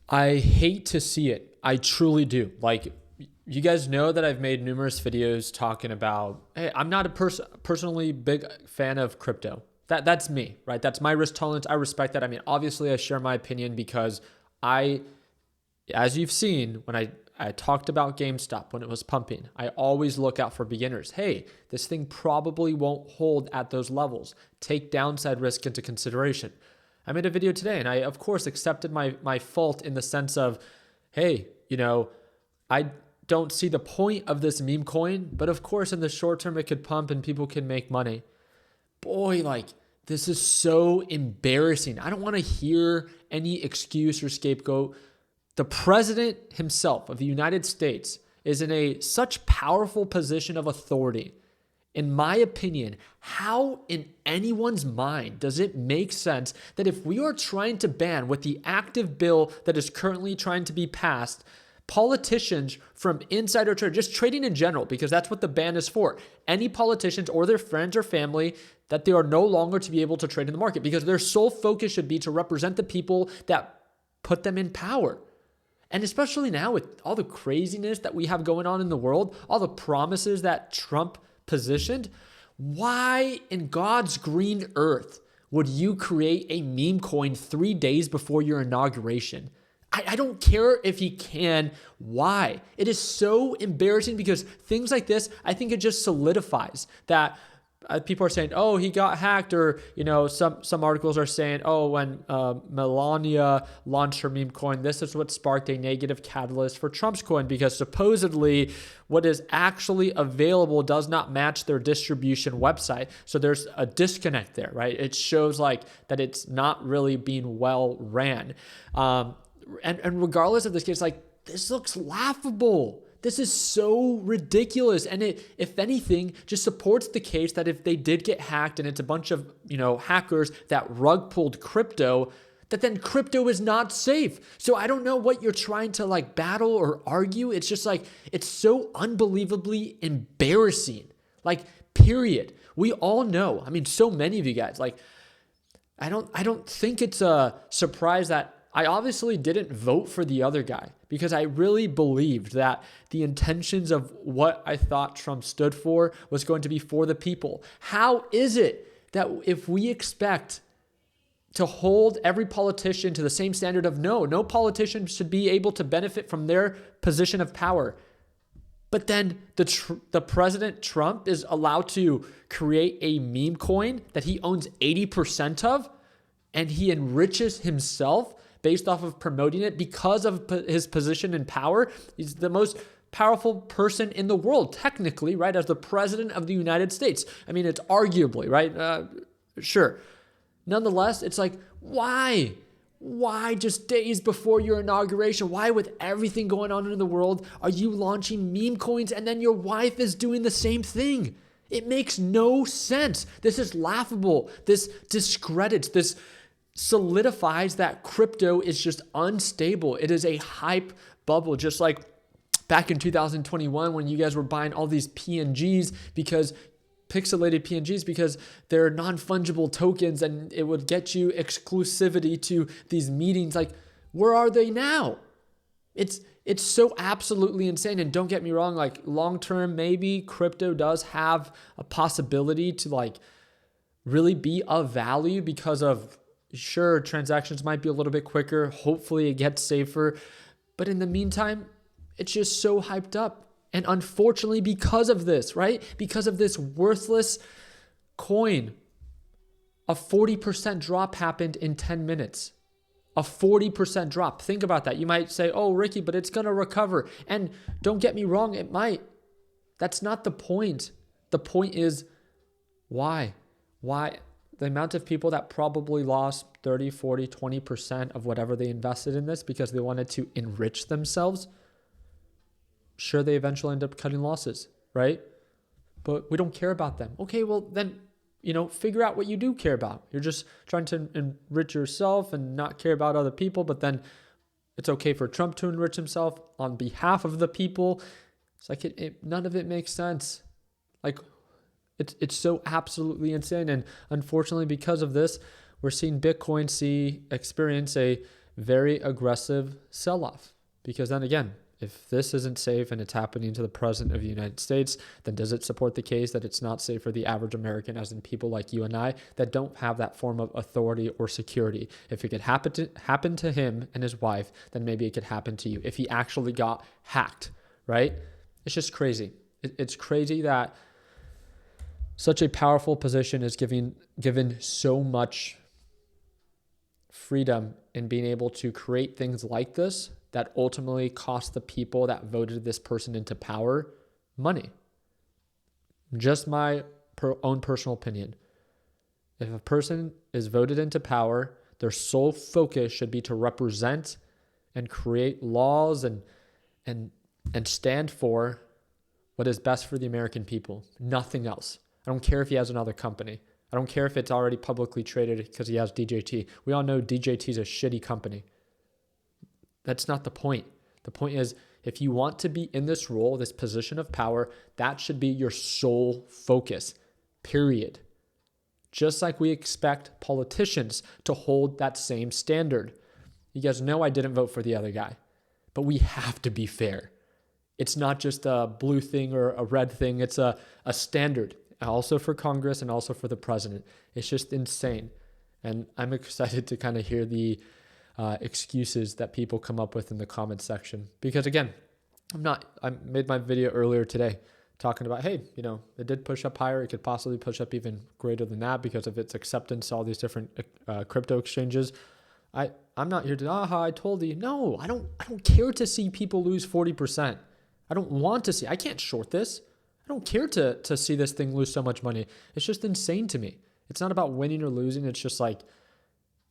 I hate to see it. I truly do. Like, you guys know that I've made numerous videos talking about, hey, I'm not a personally big fan of crypto. That's me, right? That's my risk tolerance. I respect that. I mean, obviously I share my opinion because I, as you've seen, when I talked about GameStop when it was pumping, I always look out for beginners. Hey, this thing probably won't hold at those levels. Take downside risk into consideration. I made a video today and I, of course, accepted my fault in the sense of, hey, I don't see the point of this meme coin, but of course, in the short term, it could pump and people can make money. Boy, like, this is so embarrassing. I don't want to hear any excuse or scapegoat. The president himself of the United States is in a such powerful position of authority. In my opinion, how in anyone's mind does it make sense that if we are trying to ban with the active bill that is currently trying to be passed, politicians from insider trading, just trading in general, because that's what the ban is for, any politicians or their friends or family, that they are no longer to be able to trade in the market because their sole focus should be to represent the people that put them in power. And especially now with all the craziness that we have going on in the world, all the promises that Trump positioned, why in God's green earth would you create a meme coin 3 days before your inauguration? I don't care if he can. Why? It is so embarrassing because things like this, I think it just solidifies that people are saying, oh, he got hacked, or some articles are saying, oh, when Melania launched her meme coin, this is what sparked a negative catalyst for Trump's coin because supposedly what is actually available does not match their distribution website. So there's a disconnect there, right? It shows like that it's not really being well ran. And regardless of this case, like, this looks laughable. This is so ridiculous. And it, if anything, just supports the case that if they did get hacked and it's a bunch of, hackers that rug pulled crypto, that then crypto is not safe. So I don't know what you're trying to like battle or argue. It's just like, it's so unbelievably embarrassing. Like, period. We all know. I mean, so many of you guys, like, I don't think it's a surprise that I obviously didn't vote for the other guy because I really believed that the intentions of what I thought Trump stood for was going to be for the people. How is it that if we expect to hold every politician to the same standard of no politician should be able to benefit from their position of power, but then the President Trump is allowed to create a meme coin that he owns 80% of, and he enriches himself based off of promoting it because of his position in power? He's the most powerful person in the world, technically, right? As the president of the United States. I mean, it's arguably, right? Sure. Nonetheless, it's like, why? Why just days before your inauguration? Why, with everything going on in the world, are you launching meme coins and then your wife is doing the same thing? It makes no sense. This is laughable. This discredits, this solidifies that crypto is just unstable. It is a hype bubble, just like back in 2021 when you guys were buying all these PNGs because pixelated PNGs because they're non-fungible tokens and it would get you exclusivity to these meetings. Like, where are they now? It's so absolutely insane. And don't get me wrong, like, long-term, maybe crypto does have a possibility to like really be of value because of, sure, transactions might be a little bit quicker. Hopefully it gets safer. But in the meantime, it's just so hyped up. And unfortunately, because of this, right? Because of this worthless coin, a 40% drop happened in 10 minutes. A 40% drop. Think about that. You might say, oh, Ricky, but it's going to recover. And don't get me wrong, it might. That's not the point. The point is, why? Why? The amount of people that probably lost 30, 40, 20% of whatever they invested in this because they wanted to enrich themselves. Sure, they eventually end up cutting losses, right? But we don't care about them. Okay, well then, figure out what you do care about. You're just trying to enrich yourself and not care about other people, but then it's okay for Trump to enrich himself on behalf of the people. It's like none of it makes sense. Like, it's so absolutely insane. And unfortunately, because of this, we're seeing Bitcoin experience a very aggressive sell-off. Because then again, if this isn't safe and it's happening to the president of the United States, then does it support the case that it's not safe for the average American, as in people like you and I that don't have that form of authority or security? If it could happen to him and his wife, then maybe it could happen to you if he actually got hacked, right? It's just crazy. It's crazy that such a powerful position is given so much freedom in being able to create things like this that ultimately cost the people that voted this person into power money. Just my own personal opinion. If a person is voted into power, their sole focus should be to represent and create laws and stand for what is best for the American people. Nothing else. I don't care if he has another company. I don't care if it's already publicly traded because he has DJT. We all know DJT is a shitty company. That's not the point. The point is, if you want to be in this role, this position of power, that should be your sole focus, period. Just like we expect politicians to hold that same standard. You guys know I didn't vote for the other guy, but we have to be fair. It's not just a blue thing or a red thing. It's a standard, also for Congress and also for the president. It's just insane. And I'm excited to kind of hear the excuses that people come up with in the comment section. Because again, I made my video earlier today talking about, hey, it did push up higher. It could possibly push up even greater than that because of its acceptance to all these different crypto exchanges. I'm not here to, I told you. No, I don't care to see people lose 40%. I don't want to see, I can't short this. I don't care to see this thing lose so much money. It's just insane to me. It's not about winning or losing. It's just like,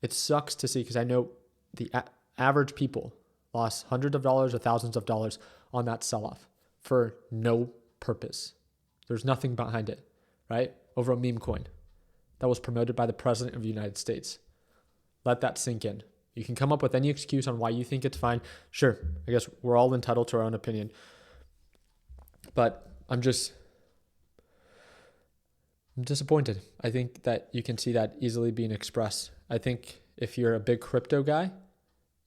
it sucks to see because I know the average people lost hundreds of dollars or thousands of dollars on that sell-off for no purpose. There's nothing behind it, right? Over a meme coin that was promoted by the president of the United States. Let that sink in. You can come up with any excuse on why you think it's fine. Sure, I guess we're all entitled to our own opinion. But I'm disappointed. I think that you can see that easily being expressed. I think if you're a big crypto guy,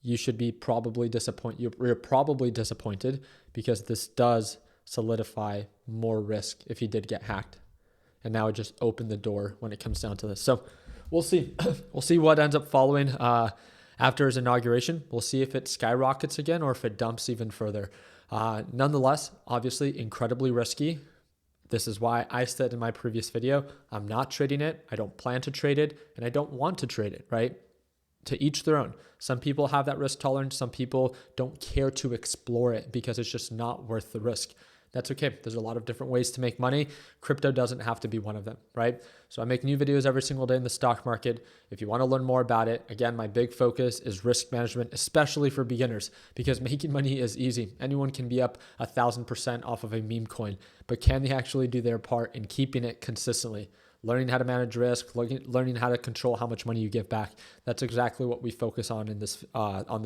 you should be probably disappointed. You're probably disappointed because this does solidify more risk if he did get hacked. And now it just opened the door when it comes down to this. So we'll see. We'll see what ends up following after his inauguration. We'll see if it skyrockets again or if it dumps even further. Nonetheless, obviously incredibly risky. This is why I said in my previous video, I'm not trading it. I don't plan to trade it and I don't want to trade it, right? To each their own. Some people have that risk tolerance. Some people don't care to explore it because it's just not worth the risk. That's okay. There's a lot of different ways to make money. Crypto doesn't have to be one of them, right? So I make new videos every single day in the stock market. If you want to learn more about it, again, my big focus is risk management, especially for beginners, because making money is easy. Anyone can be up 1,000% off of a meme coin, but can they actually do their part in keeping it consistently? Learning how to manage risk, learning how to control how much money you give back. That's exactly what we focus on in this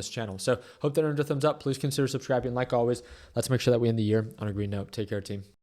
channel. So hope that earned a thumbs up. Please consider subscribing. Like always, let's make sure that we end the year on a green note. Take care, team.